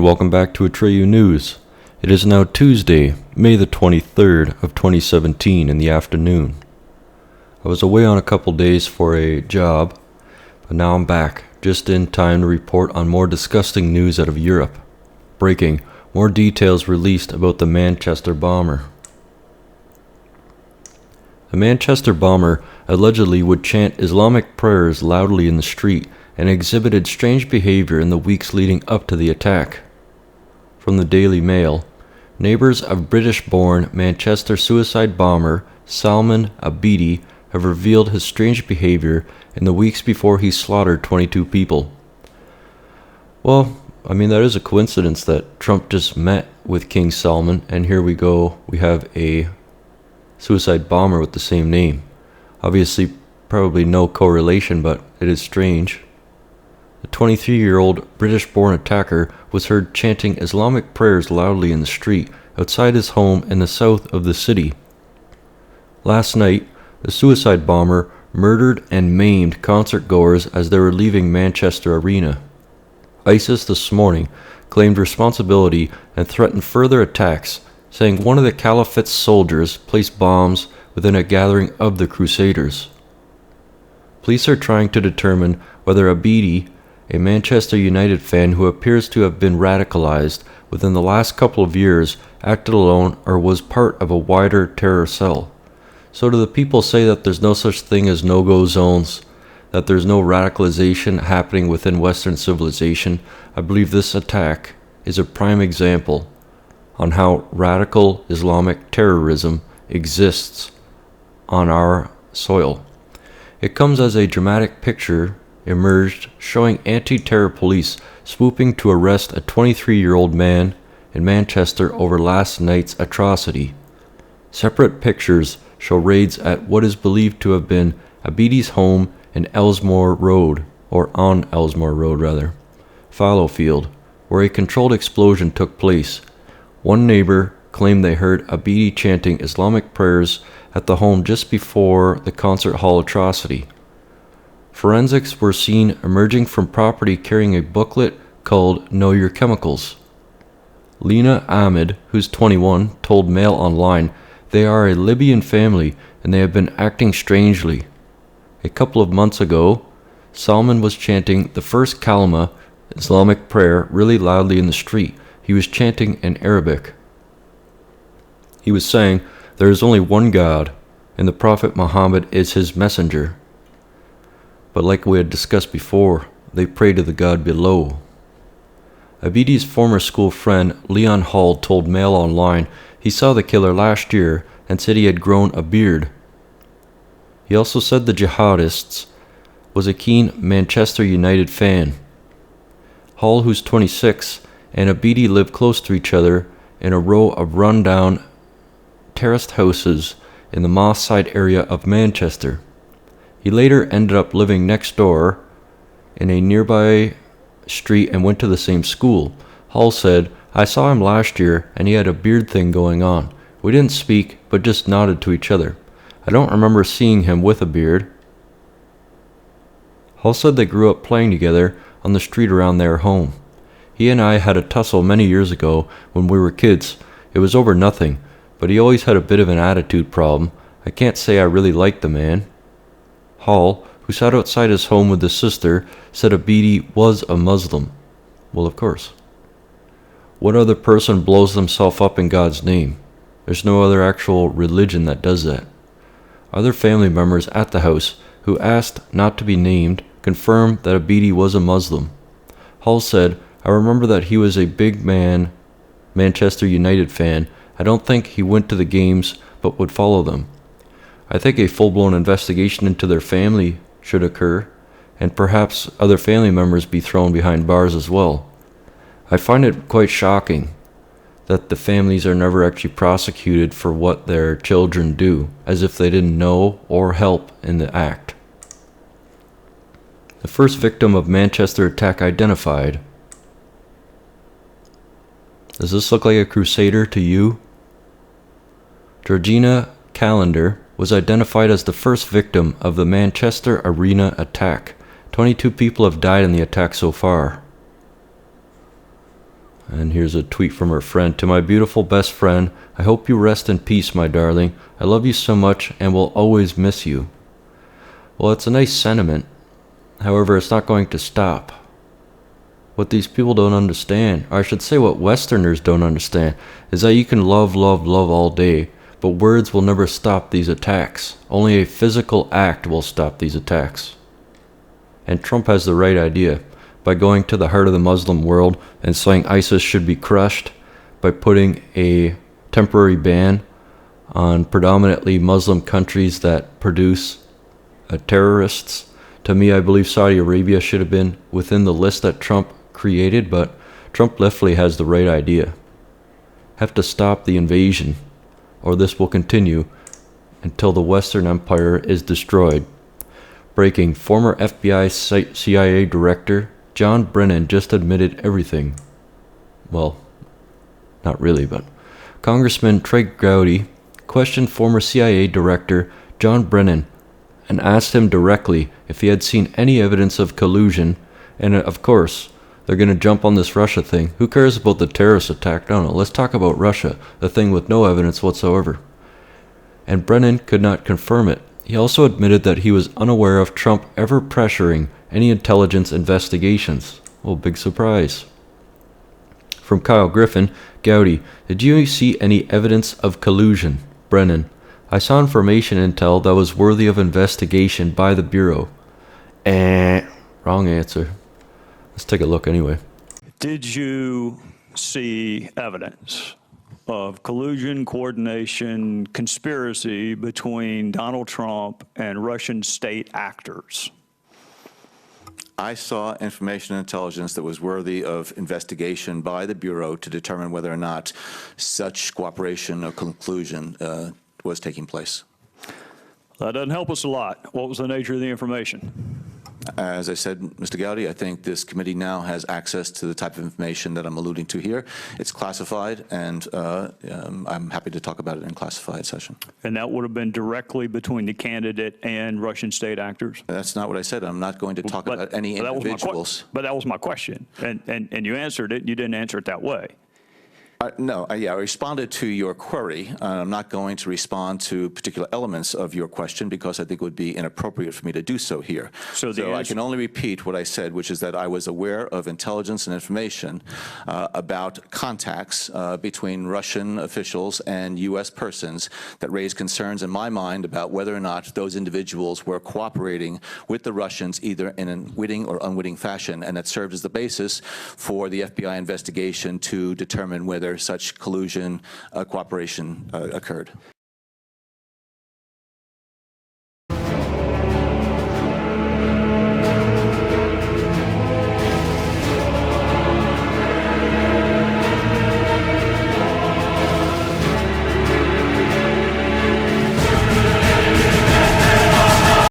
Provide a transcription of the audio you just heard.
and welcome back to Atreyu News. It is now Tuesday, May the 23rd of 2017 in the afternoon. I was away on a couple days for a job, but now I'm back, just in time to report on more disgusting news out of Europe. Breaking, more details released about the Manchester bomber. The Manchester bomber allegedly would chant Islamic prayers loudly in the street and exhibited strange behavior in the weeks leading up to the attack. From the Daily Mail, neighbors of British-born Manchester suicide bomber Salman Abedi have revealed his strange behavior in the weeks before he slaughtered 22 people. Well, that is a coincidence that Trump just met with King Salman, and here we go, we have a suicide bomber with the same name. Obviously, probably no correlation, but it is strange. The 23-year-old British-born attacker was heard chanting Islamic prayers loudly in the street outside his home in the south of the city. Last night, the suicide bomber murdered and maimed concert-goers as they were leaving Manchester Arena. ISIS this morning claimed responsibility and threatened further attacks, saying one of the Caliphate's soldiers placed bombs within a gathering of the Crusaders. Police are trying to determine whether Abedi, a Manchester United fan who appears to have been radicalized within the last couple of years, acted alone or was part of a wider terror cell. So do the people say that there's no such thing as no-go zones, that there's no radicalization happening within Western civilization? I believe this attack is a prime example on how radical Islamic terrorism exists on our soil. It comes as a dramatic picture emerged showing anti-terror police swooping to arrest a 23-year-old man in Manchester over last night's atrocity. Separate pictures show raids at what is believed to have been Abedi's home in Fallowfield, where a controlled explosion took place. One neighbor claimed they heard Abedi chanting Islamic prayers at the home just before the concert hall atrocity. Forensics were seen emerging from property carrying a booklet called Know Your Chemicals. Lena Ahmed, who's 21, told Mail Online they are a Libyan family and they have been acting strangely. A couple of months ago, Salman was chanting the first kalima, Islamic prayer, really loudly in the street. He was chanting in Arabic. He was saying, "There is only one God, and the Prophet Muhammad is his messenger." But like we had discussed before, they pray to the God below. Abedi's former school friend Leon Hall told Mail Online he saw the killer last year and said he had grown a beard. He also said the jihadists was a keen Manchester United fan. Hall, who's 26, and Abedi live close to each other in a row of run-down terraced houses in the Moss Side area of Manchester. He later ended up living next door in a nearby street and went to the same school. Hall said, "I saw him last year and he had a beard thing going on. We didn't speak, but just nodded to each other. I don't remember seeing him with a beard." Hall said they grew up playing together on the street around their home. He and I had a tussle many years ago when we were kids. It was over nothing, but he always had a bit of an attitude problem. I can't say I really liked the man. Hall, who sat outside his home with his sister, said Abedi was a Muslim. Well, of course. What other person blows themselves up in God's name? There's no other actual religion that does that. Other family members at the house, who asked not to be named, confirmed that Abedi was a Muslim. Hall said, "I remember that he was a big Manchester United fan. I don't think he went to the games, but would follow them. I think a full-blown investigation into their family should occur, and perhaps other family members be thrown behind bars as well. I find it quite shocking that the families are never actually prosecuted for what their children do, as if they didn't know or help in the act." The first victim of Manchester attack identified. Does this look like a crusader to you? Georgina Callender was identified as the first victim of the Manchester Arena attack. 22 people have died in the attack so far. And here's a tweet from her friend. To my beautiful best friend, I hope you rest in peace, my darling. I love you so much and will always miss you. Well, it's a nice sentiment. However, it's not going to stop. What these people don't understand, or I should say what Westerners don't understand, is that you can love, love, love all day, but words will never stop these attacks. Only a physical act will stop these attacks. And Trump has the right idea. By going to the heart of the Muslim world and saying ISIS should be crushed, by putting a temporary ban on predominantly Muslim countries that produce terrorists. To me, I believe Saudi Arabia should have been within the list that Trump created, but Trump definitely has the right idea. Have to stop the invasion, or this will continue until the Western Empire is destroyed. Breaking: former FBI CIA Director John Brennan just admitted everything. Well, not really, but Congressman Trey Gowdy questioned former CIA Director John Brennan and asked him directly if he had seen any evidence of collusion. And of course, they're going to jump on this Russia thing. Who cares about the terrorist attack? No, let's talk about Russia, the thing with no evidence whatsoever. And Brennan could not confirm it. He also admitted that he was unaware of Trump ever pressuring any intelligence investigations. Well, big surprise. From Kyle Griffin, Gowdy, did you see any evidence of collusion? Brennan, I saw information intel that was worthy of investigation by the Bureau. Wrong answer. Let's take a look anyway. Did you see evidence of collusion, coordination, conspiracy between Donald Trump and Russian state actors? I saw information and intelligence that was worthy of investigation by the Bureau to determine whether or not such cooperation or conclusion was taking place. That doesn't help us a lot. What was the nature of the information? As I said, Mr. Gowdy, I think this committee now has access to the type of information that I'm alluding to here. It's classified, and I'm happy to talk about it in classified session. And that would have been directly between the candidate and Russian state actors? That's not what I said. I'm not going to talk about any individuals. But that was my question, and you answered it, and you didn't answer it that way. No, I responded to your query. I'm not going to respond to particular elements of your question because I think it would be inappropriate for me to do so here. So I can only repeat what I said, which is that I was aware of intelligence and information about contacts between Russian officials and U.S. persons that raised concerns in my mind about whether or not those individuals were cooperating with the Russians either in a witting or unwitting fashion, and that served as the basis for the FBI investigation to determine whether such collusion cooperation occurred.